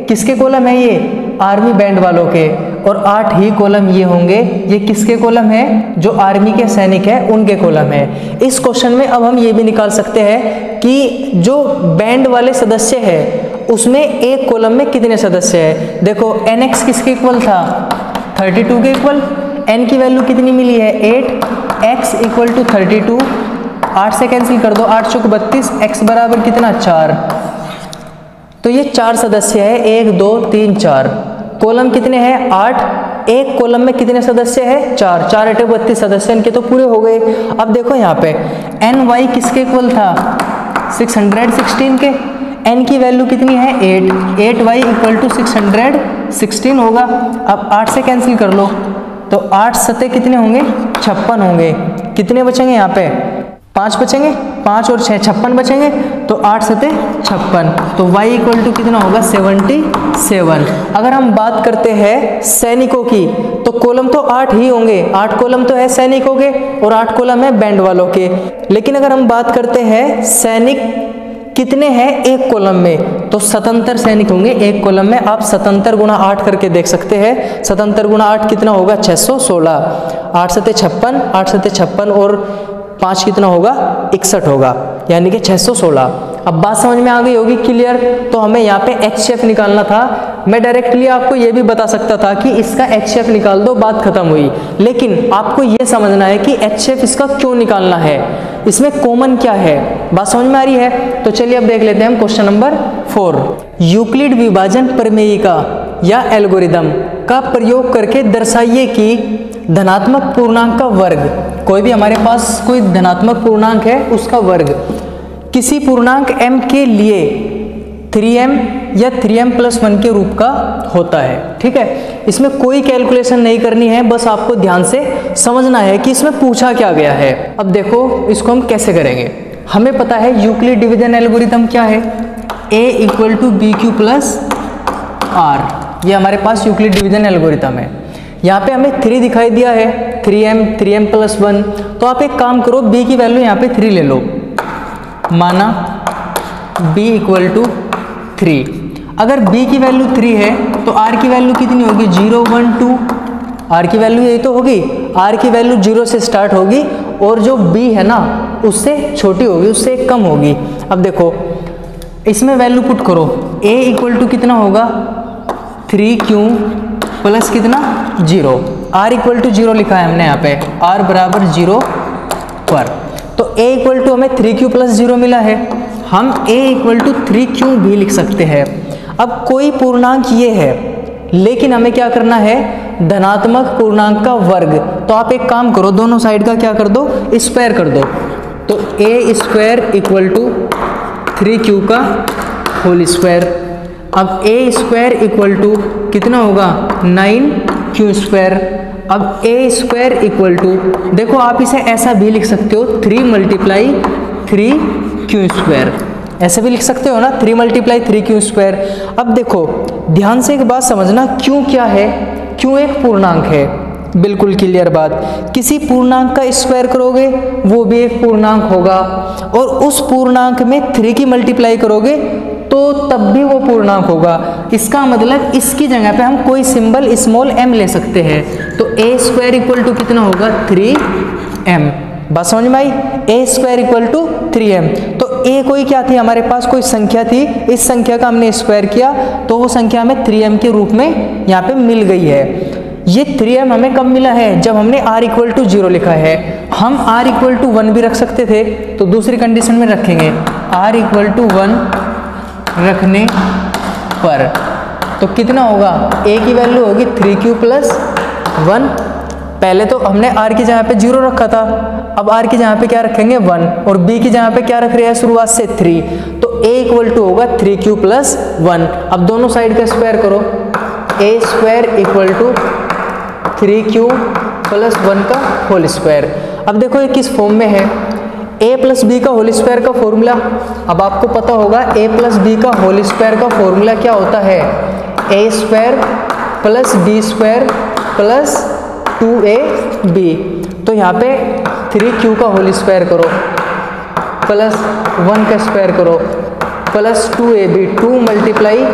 किसके कॉलम है ये, आर्मी बैंड वालों के, और 8 ही कॉलम ये होंगे, ये किसके कॉलम है, जो आर्मी के सैनिक है उनके कॉलम है। इस क्वेश्चन में अब हम ये भी निकाल सकते हैं कि जो बैंड वाले सदस्य है उसमें एक कॉलम में कितने सदस्य है। देखो NX किसके इक्वल था, 32 के इक्वल, n की वैल्यू कितनी मिली है 8, x इक्वल टू 32, 8 से कैंसिल कर दो, 8 चौक 32, x बराबर कितना 4। तो ये 4 सदस्य है, 1 2 3 4, कॉलम कितने हैं 8, एक कॉलम में कितने सदस्य है 4, 4 8 32 सदस्य इनके तो पूरे हो गए। अब देखो यहाँ पे ny किसके इक्वल था 616 के, n की वैल्यू कितनी है 8, 8y इक्वल टू 616 16 होगा। अब 8 से कैंसिल कर लो तो 8 सते कितने होंगे 56 होंगे। कितने बचेंगे यहाँ पे 5 बचेंगे, 5 और 6 56 बचेंगे, तो 8 सते 56, तो y इक्वल टू कितना होगा 77। अगर हम बात करते हैं सैनिकों की तो कॉलम तो 8 ही होंगे, 8 कॉलम तो है सैनिकों के और 8 कॉलम है बैंड वालों के। लेकिन अगर हम बात करते हैं सैनिक कितने हैं एक कॉलम में, तो 77 सैनिक होंगे एक कॉलम में। आप 77 गुणा 8 करके देख सकते हैं। 77 गुणा 8 कितना होगा 616, 8 सते 56, 8 सते 56 और 5 कितना होगा 61 होगा, यानी कि 616। अब बात समझ में आ गई होगी क्लियर। तो हमें यहाँ पे HCF निकालना था। मैं डायरेक्टली आपको ये भी बता सकता था कि इसका HCF निकाल दो, बात खत्म हुई। लेकिन आपको ये समझना है कि HCF इसका क्यों निकालना है, इसमें कॉमन क्या है। बात समझ में आ रही है। तो चलिए अब देख लेते हैं हम क्वेश्चन नंबर 4। यूक्लिड विभाजन प्रमेयिका या एल्गोरिदम का प्रयोग करके दर्शाइए कि धनात्मक पूर्णांक का वर्ग, कोई भी हमारे पास कोई धनात्मक पूर्णांक है उसका वर्ग किसी पूर्णांक m के लिए 3m या 3m+1 के रूप का होता है। ठीक है, इसमें कोई कैलकुलेशन नहीं करनी है, बस आपको ध्यान से समझना है कि इसमें पूछा क्या गया है। अब देखो इसको हम कैसे करेंगे। हमें पता है यूक्लिड डिवीजन एल्गोरिथम क्या है, a equal to B Q plus R, ये हमारे पास यूक्लिड डिवीजन एल्गोरिथम है। यहाँ पे हमें 3 दिखाई दिया है, 3m+1, तो आप एक काम करो b की वैल्यू यहाँ पे 3 ले लो, माना b इक्वल टू 3। अगर b की वैल्यू 3 है तो r की वैल्यू कितनी होगी 0 1 2, r की वैल्यू यही तो होगी। r की वैल्यू 0 से स्टार्ट होगी और जो b है ना उससे छोटी होगी, उससे कम होगी। अब देखो इसमें वैल्यू पुट करो, a इक्वल टू कितना होगा 3q प्लस कितना 0, r इक्वल टू 0 लिखा है हमने यहाँ पे, r बराबर 0 पर। तो a इक्वल टू हमें 3q प्लस 0 मिला है, हम a इक्वल टू 3q भी लिख सकते हैं। अब कोई पूर्णांक ये है, लेकिन हमें क्या करना है धनात्मक पूर्णांक का वर्ग। तो आप एक काम करो, दोनों साइड का क्या कर दो स्क्वायर कर दो, तो a square equal to 3q का होल स्क्वायर। अब a स्क्वायर इक्वल टू कितना होगा 9q स्क्वायर। अब a स्क्वायर इक्वल टू, देखो आप इसे ऐसा भी लिख सकते हो 3 मल्टीप्लाई 3q स्क्वायर, ऐसे भी लिख सकते हो ना 3 मल्टीप्लाई 3q स्क्वायर। अब देखो ध्यान से एक बात समझना, क्यों क्या है, क्यों एक पूर्णांक है, बिल्कुल क्लियर बात। किसी पूर्णांक का स्क्वायर करोगे वो भी एक पूर्णांक होगा, और उस पूर्णांक में 3 की मल्टीप्लाई करोगे तो तब भी वो पूर्णांक होगा। इसका मतलब इसकी जगह पे हम कोई सिंबल स्मॉल m ले सकते हैं, तो a स्क्वायर इक्वल टू कितना होगा 3m। बात समझ में आई, a square equal to 3m। तो a कोई क्या थी हमारे पास, कोई संख्या थी, इस संख्या का हमने स्क्वायर किया तो वो संख्या हमें 3m के रूप में यहाँ पे मिल गई है। ये 3m हमें कब मिला है, जब हमने r इक्वल टू 0 लिखा है। हम r इक्वल टू 1 भी रख सकते थे, तो दूसरी कंडीशन में रखेंगे r इक्वल टू 1 रखने पर तो कितना होगा, a की वैल्यू होगी 3q प्लस 1। पहले तो हमने r की जगह पे 0 रखा था, अब r की जगह पे क्या रखेंगे 1, और b की जगह पे क्या रख रहे हैं शुरुआत से 3, तो a इक्वल टू होगा 3q प्लस 1। अब दोनों साइड का स्क्वायर करो, a square equal to 3q plus 1 का होल स्क्वायर। अब देखो ये किस फॉर्म में है, a प्लस बी का होल स्क्वायर का फॉर्मूला, अब आपको पता होगा a प्लस बी का होल स्क्वायर का फॉर्मूला क्या होता है, a square plus b square plus 2ab। तो यहाँ पे 3q का होल स्क्वायर करो प्लस 1 का स्क्वायर करो plus 2ab, 2 multiply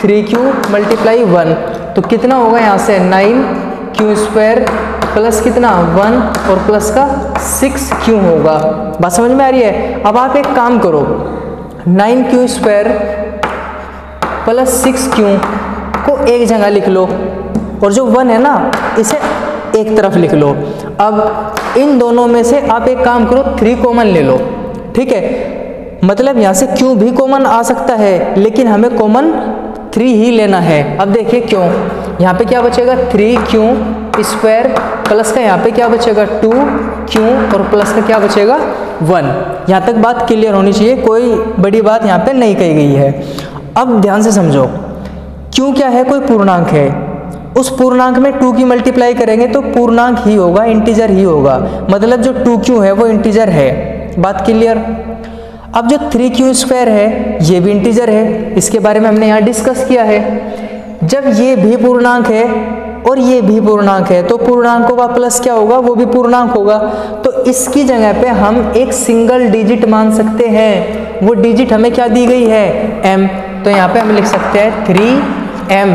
3q multiply 1, तो कितना होगा यहाँ से 9q स्क्वायर प्लस कितना 1 और प्लस का 6q होगा। बात समझ में आ रही है। अब आप एक काम करो, 9q स्क्वायर प्लस 6q को एक जगह लिख लो, और जो 1 है ना इसे एक तरफ लिख लो। अब इन दोनों में से आप एक काम करो 3 कॉमन ले लो, ठीक है, मतलब यहाँ से q भी कॉमन आ सकता है, लेकिन हमें कॉमन 3 ही लेना है। अब देखिए क्यों, यहाँ पे क्या बचेगा 3q स्क्वायर प्लस का यहाँ पे क्या बचेगा 2q और प्लस का क्या बचेगा 1। यहाँ तक बात क्लियर होनी चाहिए, कोई बड़ी बात यहाँ पे नहीं कही गई है। अब ध्यान से समझो, क्यों क्या है, कोई पूर्णांक है, उस पूर्णांक में 2 की मल्टीप्लाई करेंगे तो पूर्णांक ही होगा, इंटीजर ही होगा, मतलब जो 2q है वो इंटीजर है। बात क्लियर। अब जो 3q² है ये भी इंटीजर है, इसके बारे में हमने यहाँ डिस्कस किया है। जब ये भी पूर्णांक है और ये भी पूर्णांक है तो पूर्णांकों का प्लस क्या होगा, वो भी पूर्णांक होगा। तो इसकी जगह पे हम एक सिंगल डिजिट मान सकते हैं, वो डिजिट हमें क्या दी गई है, m। तो यहाँ पे हम लिख सकते हैं 3m,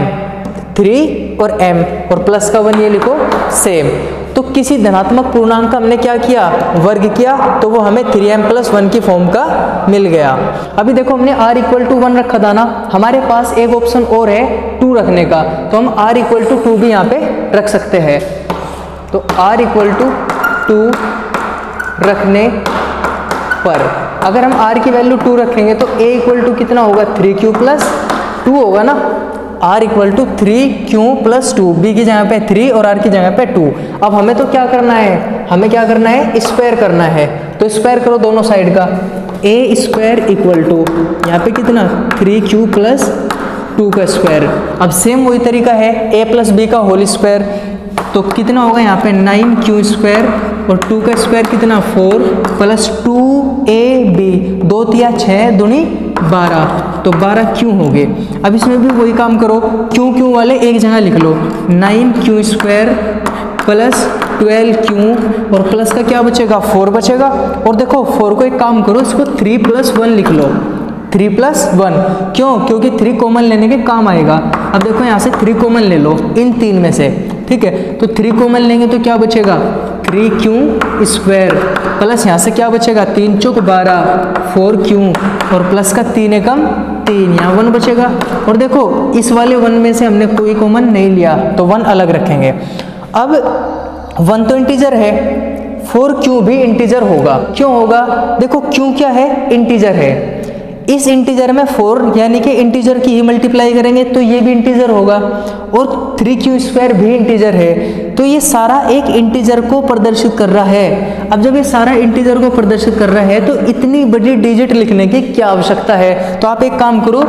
3 और m और प्लस का 1 ये लिखो सेम। तो किसी धनात्मक पूर्णांक का हमने क्या किया, वर्ग किया, तो वो हमें 3m + 1 की फॉर्म का मिल गया। अभी देखो हमने r = 1 रखा था ना, हमारे पास एक ऑप्शन और है 2 रखने का, तो हम r = 2 भी यहाँ पे रख सकते हैं। तो r = 2 रखने पर अगर हम r की वैल्यू 2 रखेंगे तो a = कितना होगा, 3q + 2 होगा ना। r = 3q + 2, b की जगह पे 3 और r की जगह पे 2। अब हमें तो क्या करना है, हमें क्या करना है, स्क्वायर करना है। तो स्क्वायर करो दोनों साइड का, a² = यहाँ पे कितना 3q + 2 का स्क्वायर। अब सेम वही तरीका है, a + b का होल स्क्वायर, तो कितना होगा यहाँ पे 9q² और 2 का स्क्वायर कितना 4 + 2ab, 2 तिया 6 दूनी 12, तो 12 क्यों हो गए। अब इसमें भी वही काम करो, क्यों वाले एक जगह लिख लो, 9q² + 12q और प्लस का क्या बचेगा, 4 बचेगा। और देखो 4 को एक काम करो, इसको 3 + 1 लिख लो, 3 + 1, क्यों, क्योंकि 3 कॉमन लेने के काम आएगा। अब देखो यहाँ से 3 कॉमन ले लो इन 3 में से, ठीक है, तो 3 कॉमन लेंगे तो क्या बचेगा 3q² प्लस यहाँ से क्या बचेगा 3 चौक 12, 4q और प्लस का 3 एकम 3, यहाँ 1 बचेगा। और देखो इस वाले 1 में से हमने कोई कॉमन नहीं लिया तो 1 अलग रखेंगे। अब 1 तो इंटीजर है, 4q भी इंटीजर होगा। क्यों होगा, देखो q क्या है, इंटीजर है। इस इंटीजर में 4 यानी कि इंटीजर की ही मल्टीप्लाई करेंगे तो ये भी इंटीजर होगा, और 3q² भी इंटीजर है। तो ये सारा एक इंटीजर को प्रदर्शित कर रहा है। अब जब ये सारा इंटीजर को प्रदर्शित कर रहा है तो इतनी बड़ी डिजिट लिखने की क्या आवश्यकता है। तो आप एक काम करो,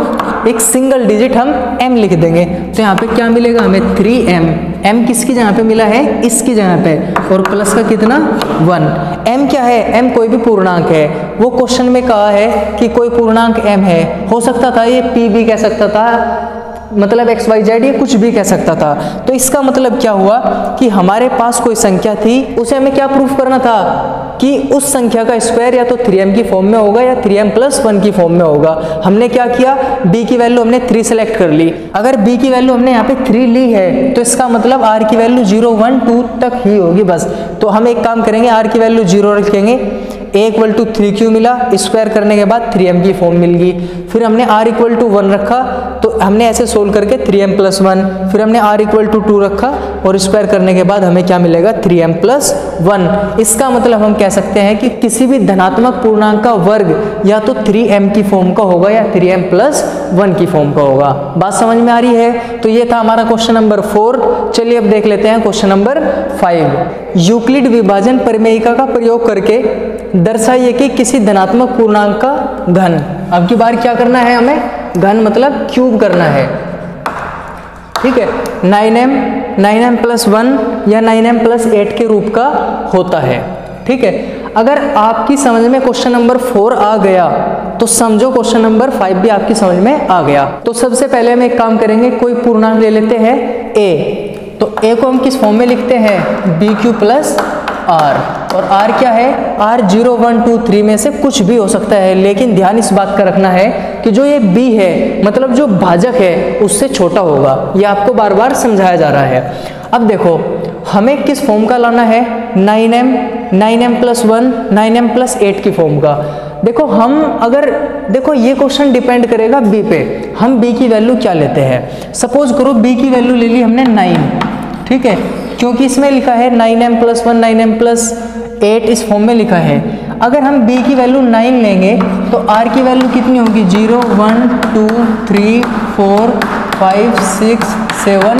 एक सिंगल डिजिट हम m लिख देंगे। तो यहाँ पे क्या मिलेगा हमें 3m, m किसकी जगह पे मिला है, इसकी जगह पे, और प्लस का कितना 1। m क्या है, m कोई भी पूर्णांक है। वो क्वेश्चन में कहा है कि कोई पूर्णांक m है, हो सकता था ये p भी कह सकता था, मतलब xyz ये कुछ भी कह सकता था। तो इसका मतलब क्या हुआ कि हमारे पास कोई संख्या थी, उसे हमें क्या प्रूफ करना था कि उस संख्या का स्क्वायर या तो 3m की फॉर्म में होगा या 3m + 1 की फॉर्म में होगा। हमने क्या किया, b की वैल्यू हमने 3 सेलेक्ट कर ली। अगर b की वैल्यू हमने यहाँ पे 3 ली है तो इसका मतलब r की वैल्यू 0, 1, 2 तक ही होगी बस। तो हम एक काम करेंगे, r की वैल्यू 0 रखेंगे, a = 3q मिला, स्क्वायर करने के बाद 3m की फॉर्म मिल गई। फिर हमने r = 1 रखा, तो हमने ऐसे सोल्व करके 3m + 1, फिर हमने r = 2 रखा और स्क्वायर करने के बाद हमें क्या मिलेगा 3m + 1। इसका मतलब हम कह सकते हैं कि किसी भी धनात्मक पूर्णांक का वर्ग या तो 3m की फॉर्म का होगा या 3m + 1 की फॉर्म का होगा। बात समझ में आ रही है। तो ये था हमारा क्वेश्चन नंबर 4। चलिए अब देख लेते हैं क्वेश्चन नंबर 5। यूक्लिड विभाजन प्रमेयिका का प्रयोग करके दर्शाइए कि किसी धनात्मक पूर्णांक का घन। अब की बार क्या करना है हमें, घन मतलब क्यूब करना है, ठीक है। 9m + 1 या 9m + 8 के रूप का होता है, ठीक है। अगर आपकी समझ में क्वेश्चन नंबर 4 आ गया तो समझो क्वेश्चन नंबर 5 भी आपकी समझ में आ गया। तो सबसे पहले हम एक काम करेंगे, कोई पूर्णांक ले लेते हैं a। तो a को हम किस फॉर्म में लिखते हैं, bq + r, और r क्या है, r 0, 1, 2, 3 में से कुछ भी हो सकता है, लेकिन ध्यान इस बात का रखना है कि जो ये b है मतलब जो भाजक है उससे छोटा होगा। ये आपको बार बार समझाया जा रहा है। अब देखो हमें किस फॉर्म का लाना है, 9m + 1, 9m + 8 की फॉर्म का। देखो हम अगर देखो ये क्वेश्चन डिपेंड करेगा b पे, हम b की वैल्यू क्या लेते हैं। सपोज करो b की वैल्यू ले ली हमने 9, ठीक है, क्योंकि इसमें लिखा है 9m + 1, 9m + 8 इस फॉर्म में लिखा है। अगर हम b की वैल्यू 9 लेंगे तो r की वैल्यू कितनी होगी, 0, 1, 2, 3, 4, 5, 6, 7,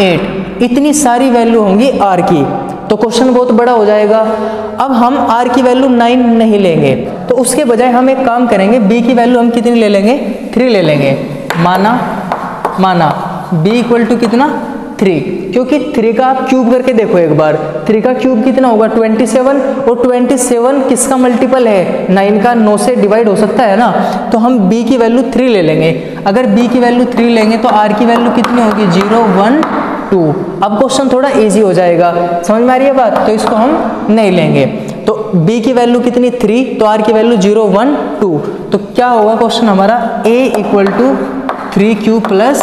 8, इतनी सारी वैल्यू होंगी r की। तो क्वेश्चन बहुत बड़ा हो जाएगा। अब हम r की वैल्यू 9 नहीं लेंगे, तो उसके बजाय हम एक काम करेंगे, b की वैल्यू हम कितनी ले लेंगे, 3 ले लेंगे। माना b इक्वल टू कितना 3, क्योंकि 3 का आप क्यूब करके देखो एक बार, 3 का क्यूब कितना होगा 27, और 27 किसका मल्टीपल है 9 का, 9 से डिवाइड हो सकता है ना, तो हम b की वैल्यू 3 ले लेंगे। अगर b की वैल्यू 3 लेंगे तो r की वैल्यू कितनी होगी 0 1 2। अब क्वेश्चन थोड़ा इजी हो जाएगा, समझ में आ रही है बात, तो इसको हम नहीं लेंगे। तो b की वैल्यू कितनी 3, तो r की वैल्यू 0 1 2, तो क्या होगा क्वेश्चन हमारा a equal to 3q plus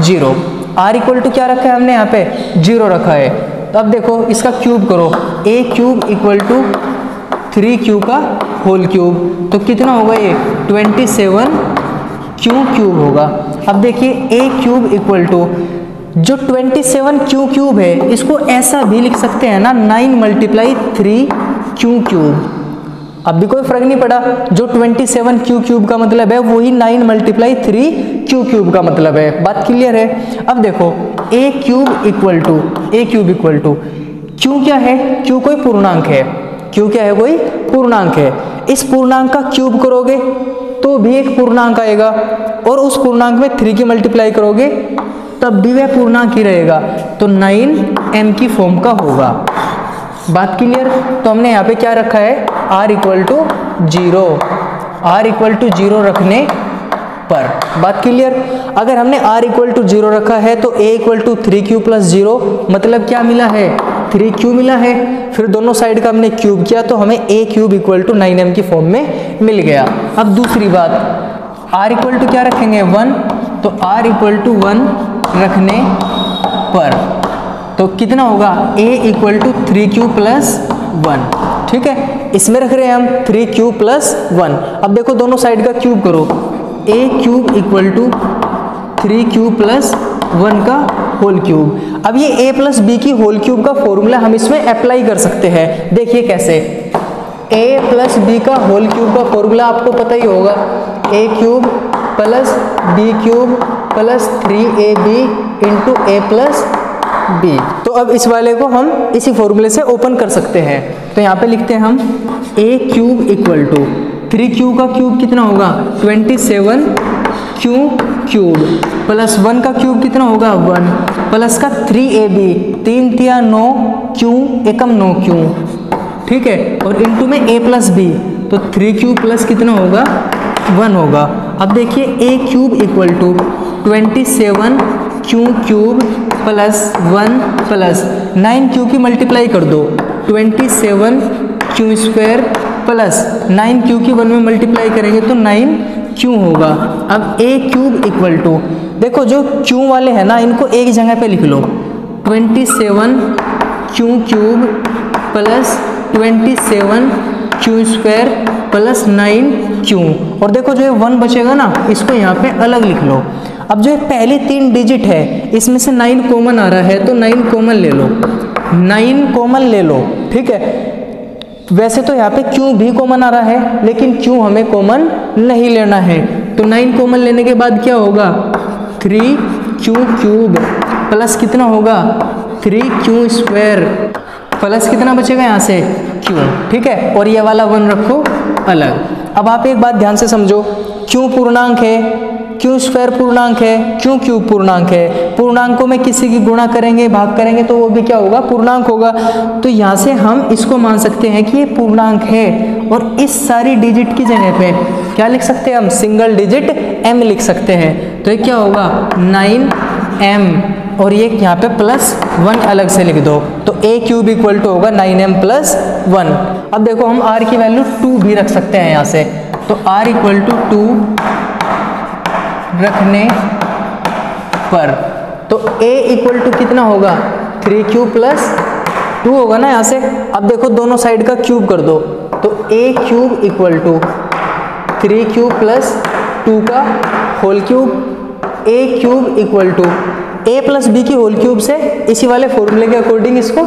0, r equal to क्या रखा है हमने यहाँ पे 0 रखा है। तो अब देखो इसका क्यूब करो, a cube equal to 3q का होल क्यूब, तो कितना होगा ये 27q क्यूब होगा। अब देखिए a क्यूब इक्वल टू जो 27q क्यूब है इसको ऐसा भी लिख सकते हैं ना 9 मल्टीप्लाई 3q क्यूब। अब भी कोई फर्क नहीं पड़ा, जो 27q क्यूब का मतलब है वही 9 मल्टीप्लाई 3q क्यूब का मतलब है। बात क्लियर है। अब देखो a cube equal to q क्या है, q कोई पूर्णांक है, q क्या है कोई पूर्णांक है। इस पूर्णांक का क्यूब करोगे तो भी एक पूर्णांक आएगा, और उस पूर्णांक में 3 की मल्टीप्लाई करोगे तब भी वह पूर्णांक ही रहेगा, तो 9m की फॉर्म का होगा। बात क्लियर। तो हमने यहाँ पे क्या रखा है r इक्वल टू 0 रखने पर। बात क्लियर। अगर हमने r इक्वल टू 0 रखा है तो a equal to 3q plus 0, मतलब क्या मिला है 3q मिला है। फिर दोनों साइड का हमने क्यूब किया तो हमें a cube equal to 9m की फॉर्म में मिल गया। अब दूसरी बात, r इक्वल टू क्या रखेंगे 1, तो r इक्वल टू 1 रखने पर तो कितना होगा a equal to 3q plus 1, ठीक है। इसमें रख रहे हैं हम 3q प्लस 1। अब देखो दोनों साइड का क्यूब करो, a cube equal to 3q plus 1 का होल क्यूब। अब ये a प्लस b की होल क्यूब का फॉर्मूला हम इसमें अप्लाई कर सकते हैं। देखिए कैसे, a प्लस b का होल क्यूब का फॉर्मूला आपको पता ही होगा, a cube plus b cube plus 3ab into a plus b। तो अब इस वाले को हम इसी फॉर्मूले से ओपन कर सकते हैं। तो यहाँ पे लिखते हैं हम a cube equal to 3q का क्यूब कितना होगा 27q क्यूब प्लस 1 का क्यूब कितना होगा 1 प्लस का 3ab 3 तिया 9 q एकम 9q, ठीक है, और इंटू में a प्लस b, तो 3q प्लस कितना होगा 1 होगा। अब देखिए a cube equal to 27q cube plus 1 plus 9q की मल्टीप्लाई कर दो 27q स्क्वायर प्लस 9q की 1 में मल्टीप्लाई करेंगे तो 9q होगा। अब a क्यूब इक्वल टू, देखो जो q वाले हैं ना इनको एक जगह पे लिख लो, 27q cube plus 27q square plus 9q, और देखो जो 1 बचेगा ना इसको यहाँ पे अलग लिख लो। अब जो पहले 3 डिजिट है इसमें से 9 कॉमन आ रहा है तो 9 कॉमन ले लो, 9 कॉमन ले लो, ठीक है। वैसे तो यहाँ पे q भी कॉमन आ रहा है लेकिन q हमें कॉमन नहीं लेना है, तो 9 कॉमन लेने के बाद क्या होगा 3q क्यूब प्लस कितना होगा 3q स्क्वायर प्लस कितना बचेगा यहाँ से q, ठीक है, और ये वाला 1 रखो अलग। अब आप एक बात ध्यान से समझो, q पूर्णांक है, q स्क्वायर पूर्णांक है, q क्यूब पूर्णांक है। पूर्णांकों में किसी की गुणा करेंगे भाग करेंगे तो वो भी क्या होगा पूर्णांक होगा। तो यहाँ से हम इसको मान सकते हैं कि ये पूर्णांक है, और इस सारी डिजिट की जगह पे क्या लिख सकते हैं हम सिंगल डिजिट m लिख सकते हैं। तो ये क्या होगा 9m, और ये यहाँ पे प्लस 1 अलग से लिख दो, तो a क्यूब इक्वल टू होगा 9m प्लस 1। अब देखो हम r की वैल्यू 2 भी रख सकते हैं यहाँ से, तो r इक्वल टू 2 रखने पर तो a इक्वल टू कितना होगा 3q प्लस 2 होगा ना यहाँ से। अब देखो दोनों साइड का क्यूब कर दो, तो a cube equal to 3q plus 2 का whole cube, a cube equal to a plus b की होल क्यूब से इसी वाले फॉर्मूले के अकॉर्डिंग इसको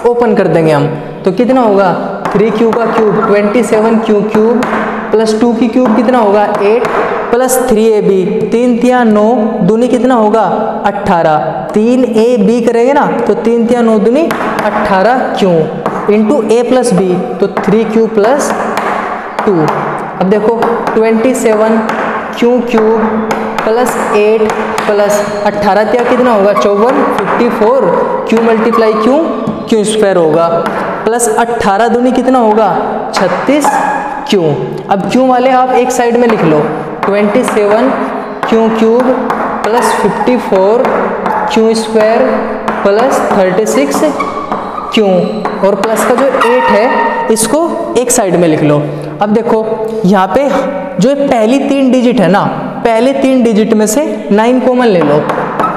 ओपन कर देंगे हम। तो कितना होगा 3q का क्यूब 27q क्यूब प्लस 2 की क्यूब कितना होगा 8 प्लस 3ab 3 तिया 9 दूनी कितना होगा 18, 3ab करेंगे ना तो 3 तिया 9 दूनी 18q into a plus b, तो 3q प्लस 2। अब देखो 27q क्यूब प्लस 8 प्लस 18 क्या कितना होगा 54, 54 क्यू मल्टीप्लाई क्यू स्क्वायर होगा, प्लस 18 दूनी कितना होगा 36 क्यू। अब क्यू वाले आप एक साइड में लिख लो, 27 Q cube plus 54 Q square plus 36 Q, और प्लस का जो 8 है इसको एक साइड में लिख लो। अब देखो यहाँ पे जो पहली 3 डिजिट है ना, पहले 3 डिजिट में से 9 कॉमन ले लो,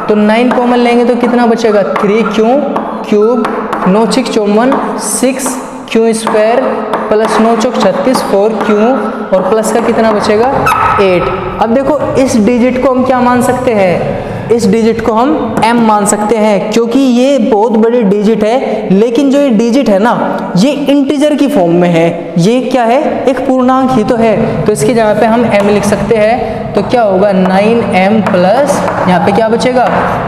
तो 9 कॉमन लेंगे तो कितना बचेगा 3 Q cube 9 6 54 6 Q square plus 9 चौक 36 4 क्यू, और प्लस का कितना बचेगा 8। अब देखो इस डिजिट को हम क्या मान सकते हैं, इस डिजिट को हम m मान सकते हैं, क्योंकि ये बहुत बड़ी डिजिट है, लेकिन जो ये डिजिट है ना ये इंटीजर की फॉर्म में है, ये क्या है एक पूर्णांक ही तो है, तो इसकी जगह पे हम m लिख सकते हैं। तो क्या होगा 9m प्लस यहाँ पे क्या बचेगा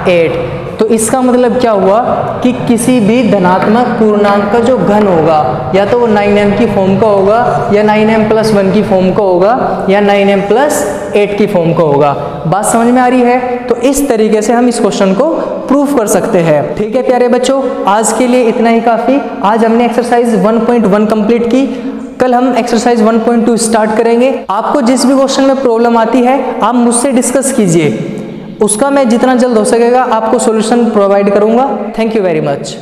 8। तो इसका मतलब क्या हुआ कि किसी भी धनात्मक पूर्णांक का जो घन होगा या तो वो 9m की फॉर्म का होगा, या 9m प्लस 1 की फॉर्म का होगा, या 9m प्लस 8 की फॉर्म का होगा। बात समझ में आ रही है? तो इस तरीके से हम इस क्वेश्चन को प्रूफ कर सकते हैं। ठीक है प्यारे बच्चों, आज के लिए इतना ही काफ़ी। आज हमने एक्सरसाइज 1.1 कंप्लीट की, कल हम एक्सरसाइज 1.2 स्टार्ट करेंगे। आपको जिस भी क्वेश्चन में प्रॉब्लम आती है आप मुझसे डिस्कस कीजिए, उसका मैं जितना जल्द हो सकेगा आपको सॉल्यूशन प्रोवाइड करूंगा। Thank you very much.